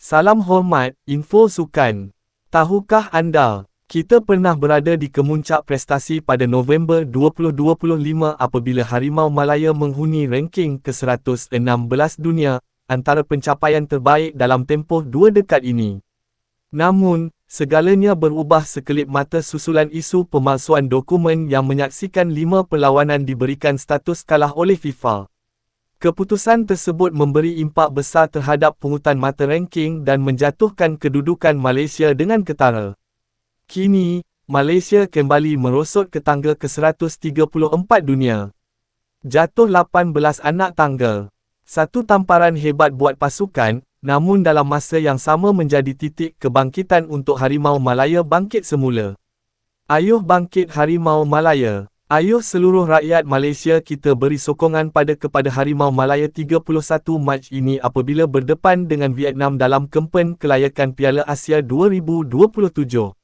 Salam hormat, info sukan. Tahukah anda, kita pernah berada di kemuncak prestasi pada November 2025 apabila Harimau Malaya menghuni ranking ke-116 dunia, antara pencapaian terbaik dalam tempoh 2 dekad ini. Namun, segalanya berubah sekelip mata susulan isu pemalsuan dokumen yang menyaksikan 5 perlawanan diberikan status kalah oleh FIFA. Keputusan tersebut memberi impak besar terhadap pungutan mata ranking dan menjatuhkan kedudukan Malaysia dengan ketara. Kini, Malaysia kembali merosot ke tangga ke-134 dunia. Jatuh 18 anak tangga. Satu tamparan hebat buat pasukan, namun dalam masa yang sama menjadi titik kebangkitan untuk Harimau Malaya bangkit semula. Ayuh bangkit Harimau Malaya. Ayuh seluruh rakyat Malaysia kita beri sokongan kepada Harimau Malaya 31 Mac ini apabila berdepan dengan Vietnam dalam kempen kelayakan Piala Asia 2027.